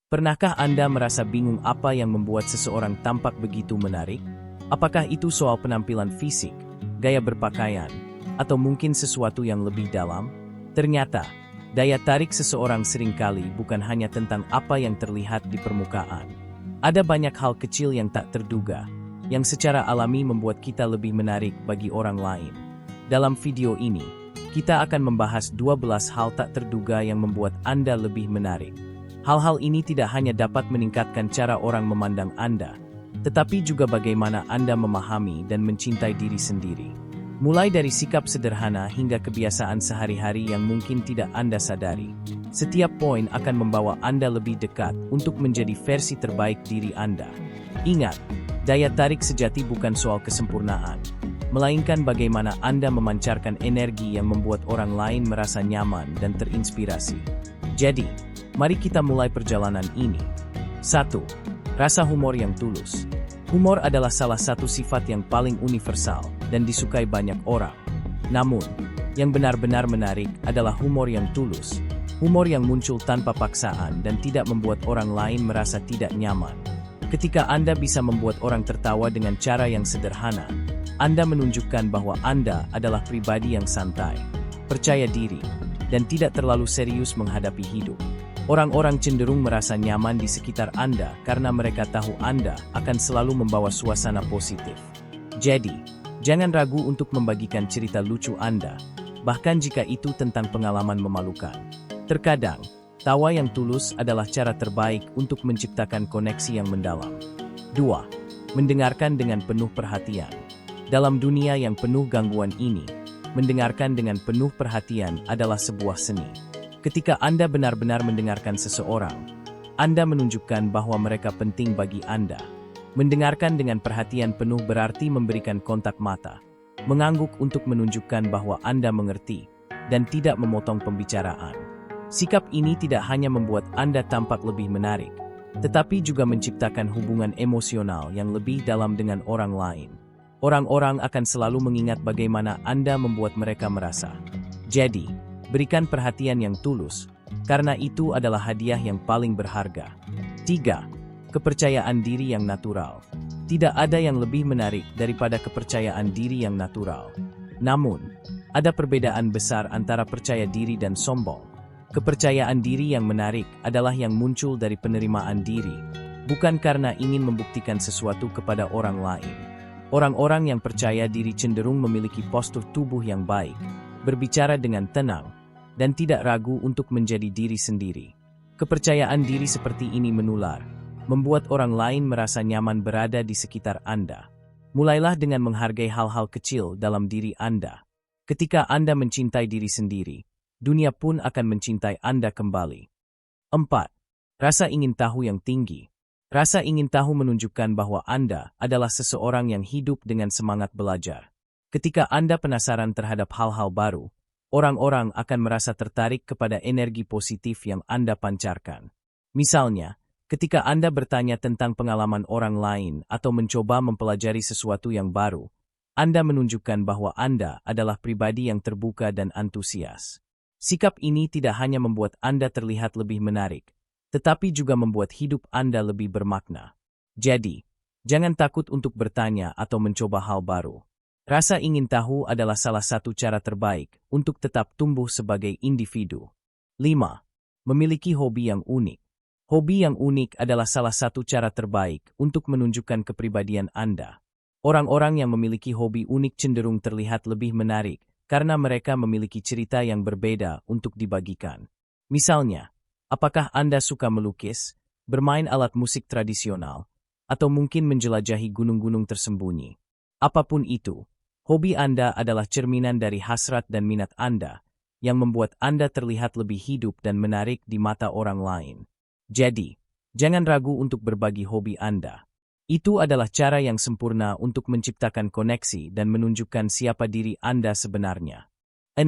Pernahkah Anda merasa bingung apa yang membuat seseorang tampak begitu menarik? Apakah itu soal penampilan fisik, gaya berpakaian, atau mungkin sesuatu yang lebih dalam? Ternyata, daya tarik seseorang seringkali bukan hanya tentang apa yang terlihat di permukaan. Ada banyak hal kecil yang tak terduga, yang secara alami membuat kita lebih menarik bagi orang lain. Dalam video ini, kita akan membahas 12 hal tak terduga yang membuat Anda lebih menarik. Hal-hal ini tidak hanya dapat meningkatkan cara orang memandang Anda, tetapi juga bagaimana Anda memahami dan mencintai diri sendiri. Mulai dari sikap sederhana hingga kebiasaan sehari-hari yang mungkin tidak Anda sadari. Setiap poin akan membawa Anda lebih dekat untuk menjadi versi terbaik diri Anda. Ingat, daya tarik sejati bukan soal kesempurnaan, melainkan bagaimana Anda memancarkan energi yang membuat orang lain merasa nyaman dan terinspirasi. Jadi, mari kita mulai perjalanan ini. 1. Rasa humor yang tulus. Humor adalah salah satu sifat yang paling universal dan disukai banyak orang. Namun, yang benar-benar menarik adalah humor yang tulus. Humor yang muncul tanpa paksaan dan tidak membuat orang lain merasa tidak nyaman. Ketika Anda bisa membuat orang tertawa dengan cara yang sederhana, Anda menunjukkan bahwa Anda adalah pribadi yang santai, percaya diri, dan tidak terlalu serius menghadapi hidup. Orang-orang cenderung merasa nyaman di sekitar Anda karena mereka tahu Anda akan selalu membawa suasana positif. Jadi, jangan ragu untuk membagikan cerita lucu Anda, bahkan jika itu tentang pengalaman memalukan. Terkadang, tawa yang tulus adalah cara terbaik untuk menciptakan koneksi yang mendalam. 2. Mendengarkan dengan penuh perhatian. Dalam dunia yang penuh gangguan ini, mendengarkan dengan penuh perhatian adalah sebuah seni. Ketika Anda benar-benar mendengarkan seseorang, Anda menunjukkan bahwa mereka penting bagi Anda. Mendengarkan dengan perhatian penuh berarti memberikan kontak mata, mengangguk untuk menunjukkan bahwa Anda mengerti, dan tidak memotong pembicaraan. Sikap ini tidak hanya membuat Anda tampak lebih menarik, tetapi juga menciptakan hubungan emosional yang lebih dalam dengan orang lain. Orang-orang akan selalu mengingat bagaimana Anda membuat mereka merasa. Jadi, berikan perhatian yang tulus, karena itu adalah hadiah yang paling berharga. 3. Kepercayaan diri yang natural. Tidak ada yang lebih menarik daripada kepercayaan diri yang natural. Namun, ada perbedaan besar antara percaya diri dan sombong. Kepercayaan diri yang menarik adalah yang muncul dari penerimaan diri, bukan karena ingin membuktikan sesuatu kepada orang lain. Orang-orang yang percaya diri cenderung memiliki postur tubuh yang baik, berbicara dengan tenang, dan tidak ragu untuk menjadi diri sendiri. Kepercayaan diri seperti ini menular, membuat orang lain merasa nyaman berada di sekitar Anda. Mulailah dengan menghargai hal-hal kecil dalam diri Anda. Ketika Anda mencintai diri sendiri, dunia pun akan mencintai Anda kembali. 4. Rasa ingin tahu yang tinggi. Rasa ingin tahu menunjukkan bahwa Anda adalah seseorang yang hidup dengan semangat belajar. Ketika Anda penasaran terhadap hal-hal baru, orang-orang akan merasa tertarik kepada energi positif yang Anda pancarkan. Misalnya, ketika Anda bertanya tentang pengalaman orang lain atau mencoba mempelajari sesuatu yang baru, Anda menunjukkan bahwa Anda adalah pribadi yang terbuka dan antusias. Sikap ini tidak hanya membuat Anda terlihat lebih menarik, tetapi juga membuat hidup Anda lebih bermakna. Jadi, jangan takut untuk bertanya atau mencoba hal baru. Rasa ingin tahu adalah salah satu cara terbaik untuk tetap tumbuh sebagai individu. 5. Memiliki hobi yang unik. Hobi yang unik adalah salah satu cara terbaik untuk menunjukkan kepribadian Anda. Orang-orang yang memiliki hobi unik cenderung terlihat lebih menarik karena mereka memiliki cerita yang berbeda untuk dibagikan. Misalnya, apakah Anda suka melukis, bermain alat musik tradisional, atau mungkin menjelajahi gunung-gunung tersembunyi? Apapun itu, hobi Anda adalah cerminan dari hasrat dan minat Anda, yang membuat Anda terlihat lebih hidup dan menarik di mata orang lain. Jadi, jangan ragu untuk berbagi hobi Anda. Itu adalah cara yang sempurna untuk menciptakan koneksi dan menunjukkan siapa diri Anda sebenarnya. 6.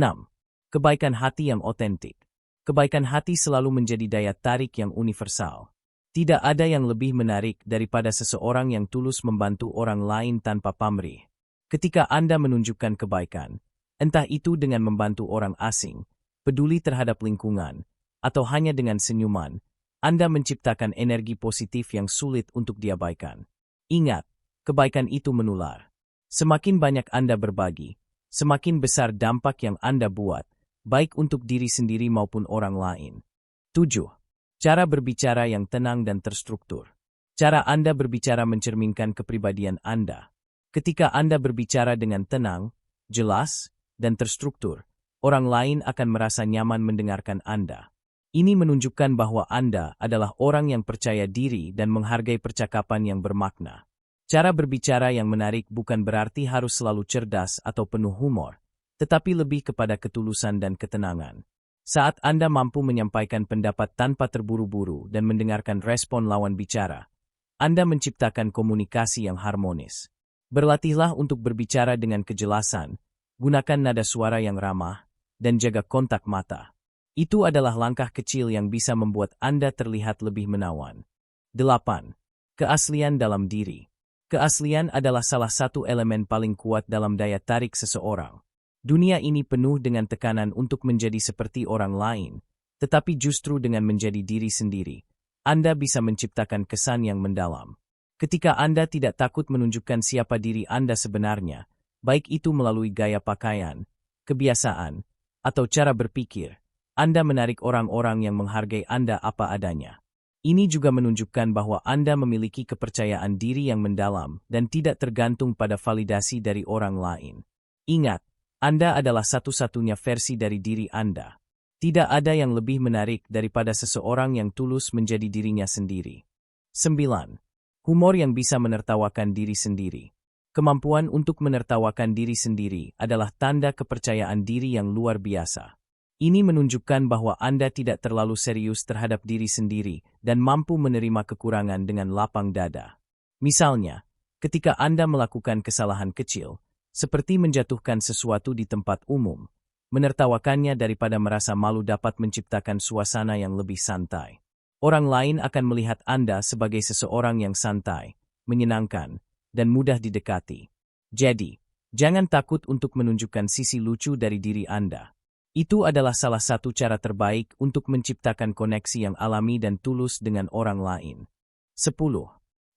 Kebaikan hati yang otentik. Kebaikan hati selalu menjadi daya tarik yang universal. Tidak ada yang lebih menarik daripada seseorang yang tulus membantu orang lain tanpa pamrih. Ketika Anda menunjukkan kebaikan, entah itu dengan membantu orang asing, peduli terhadap lingkungan, atau hanya dengan senyuman, Anda menciptakan energi positif yang sulit untuk diabaikan. Ingat, kebaikan itu menular. Semakin banyak Anda berbagi, semakin besar dampak yang Anda buat, baik untuk diri sendiri maupun orang lain. 7. Cara berbicara yang tenang dan terstruktur. Cara Anda berbicara mencerminkan kepribadian Anda. Ketika Anda berbicara dengan tenang, jelas, dan terstruktur, orang lain akan merasa nyaman mendengarkan Anda. Ini menunjukkan bahwa Anda adalah orang yang percaya diri dan menghargai percakapan yang bermakna. Cara berbicara yang menarik bukan berarti harus selalu cerdas atau penuh humor, tetapi lebih kepada ketulusan dan ketenangan. Saat Anda mampu menyampaikan pendapat tanpa terburu-buru dan mendengarkan respon lawan bicara, Anda menciptakan komunikasi yang harmonis. Berlatihlah untuk berbicara dengan kejelasan, gunakan nada suara yang ramah, dan jaga kontak mata. Itu adalah langkah kecil yang bisa membuat Anda terlihat lebih menawan. 8. Keaslian dalam diri. Keaslian adalah salah satu elemen paling kuat dalam daya tarik seseorang. Dunia ini penuh dengan tekanan untuk menjadi seperti orang lain, tetapi justru dengan menjadi diri sendiri, Anda bisa menciptakan kesan yang mendalam. Ketika Anda tidak takut menunjukkan siapa diri Anda sebenarnya, baik itu melalui gaya pakaian, kebiasaan, atau cara berpikir, Anda menarik orang-orang yang menghargai Anda apa adanya. Ini juga menunjukkan bahwa Anda memiliki kepercayaan diri yang mendalam dan tidak tergantung pada validasi dari orang lain. Ingat, Anda adalah satu-satunya versi dari diri Anda. Tidak ada yang lebih menarik daripada seseorang yang tulus menjadi dirinya sendiri. 9. Humor yang bisa menertawakan diri sendiri. Kemampuan untuk menertawakan diri sendiri adalah tanda kepercayaan diri yang luar biasa. Ini menunjukkan bahwa Anda tidak terlalu serius terhadap diri sendiri dan mampu menerima kekurangan dengan lapang dada. Misalnya, ketika Anda melakukan kesalahan kecil, seperti menjatuhkan sesuatu di tempat umum, menertawakannya daripada merasa malu dapat menciptakan suasana yang lebih santai. Orang lain akan melihat Anda sebagai seseorang yang santai, menyenangkan, dan mudah didekati. Jadi, jangan takut untuk menunjukkan sisi lucu dari diri Anda. Itu adalah salah satu cara terbaik untuk menciptakan koneksi yang alami dan tulus dengan orang lain. 10.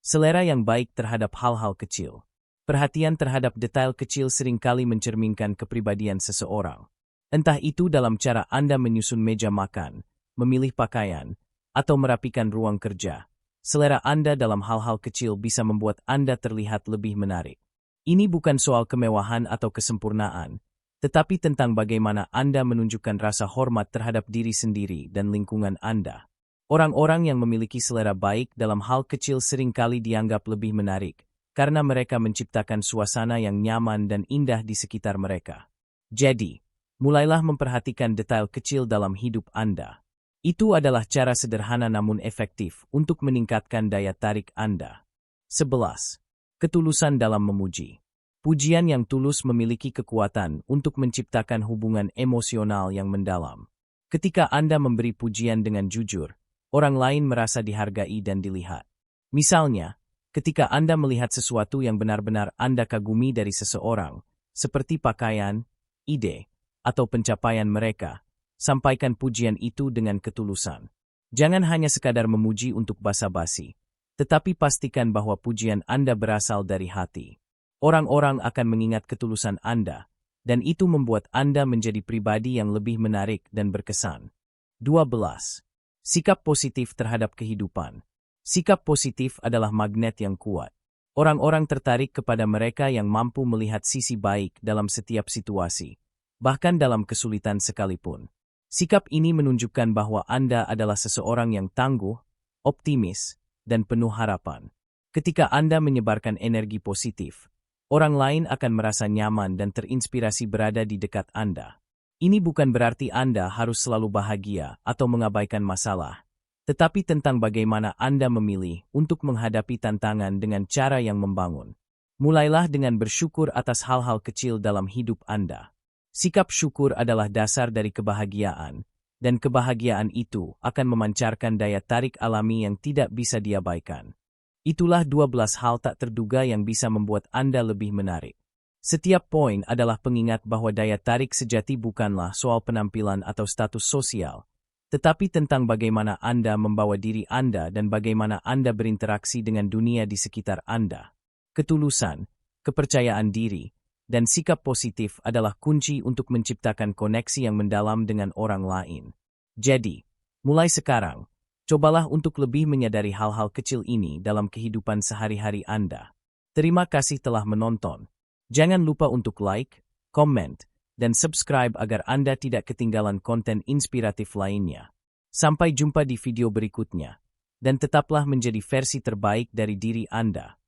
Selera yang baik terhadap hal-hal kecil. Perhatian terhadap detail kecil seringkali mencerminkan kepribadian seseorang. Entah itu dalam cara Anda menyusun meja makan, memilih pakaian, atau merapikan ruang kerja. Selera Anda dalam hal-hal kecil bisa membuat Anda terlihat lebih menarik. Ini bukan soal kemewahan atau kesempurnaan, tetapi tentang bagaimana Anda menunjukkan rasa hormat terhadap diri sendiri dan lingkungan Anda. Orang-orang yang memiliki selera baik dalam hal kecil seringkali dianggap lebih menarik, karena mereka menciptakan suasana yang nyaman dan indah di sekitar mereka. Jadi, mulailah memperhatikan detail kecil dalam hidup Anda. Itu adalah cara sederhana namun efektif untuk meningkatkan daya tarik Anda. 11. Ketulusan dalam memuji. Pujian yang tulus memiliki kekuatan untuk menciptakan hubungan emosional yang mendalam. Ketika Anda memberi pujian dengan jujur, orang lain merasa dihargai dan dilihat. Misalnya, ketika Anda melihat sesuatu yang benar-benar Anda kagumi dari seseorang, seperti pakaian, ide, atau pencapaian mereka, sampaikan pujian itu dengan ketulusan. Jangan hanya sekadar memuji untuk basa-basi, tetapi pastikan bahwa pujian Anda berasal dari hati. Orang-orang akan mengingat ketulusan Anda, dan itu membuat Anda menjadi pribadi yang lebih menarik dan berkesan. 12. Sikap positif terhadap kehidupan. Sikap positif adalah magnet yang kuat. Orang-orang tertarik kepada mereka yang mampu melihat sisi baik dalam setiap situasi, bahkan dalam kesulitan sekalipun. Sikap ini menunjukkan bahwa Anda adalah seseorang yang tangguh, optimis, dan penuh harapan. Ketika Anda menyebarkan energi positif, orang lain akan merasa nyaman dan terinspirasi berada di dekat Anda. Ini bukan berarti Anda harus selalu bahagia atau mengabaikan masalah, tetapi tentang bagaimana Anda memilih untuk menghadapi tantangan dengan cara yang membangun. Mulailah dengan bersyukur atas hal-hal kecil dalam hidup Anda. Sikap syukur adalah dasar dari kebahagiaan, dan kebahagiaan itu akan memancarkan daya tarik alami yang tidak bisa diabaikan. Itulah 12 hal tak terduga yang bisa membuat Anda lebih menarik. Setiap poin adalah pengingat bahwa daya tarik sejati bukanlah soal penampilan atau status sosial, tetapi tentang bagaimana Anda membawa diri Anda dan bagaimana Anda berinteraksi dengan dunia di sekitar Anda. Ketulusan, kepercayaan diri, dan sikap positif adalah kunci untuk menciptakan koneksi yang mendalam dengan orang lain. Jadi, mulai sekarang, cobalah untuk lebih menyadari hal-hal kecil ini dalam kehidupan sehari-hari Anda. Terima kasih telah menonton. Jangan lupa untuk like, komen, dan subscribe agar Anda tidak ketinggalan konten inspiratif lainnya. Sampai jumpa di video berikutnya. Dan tetaplah menjadi versi terbaik dari diri Anda.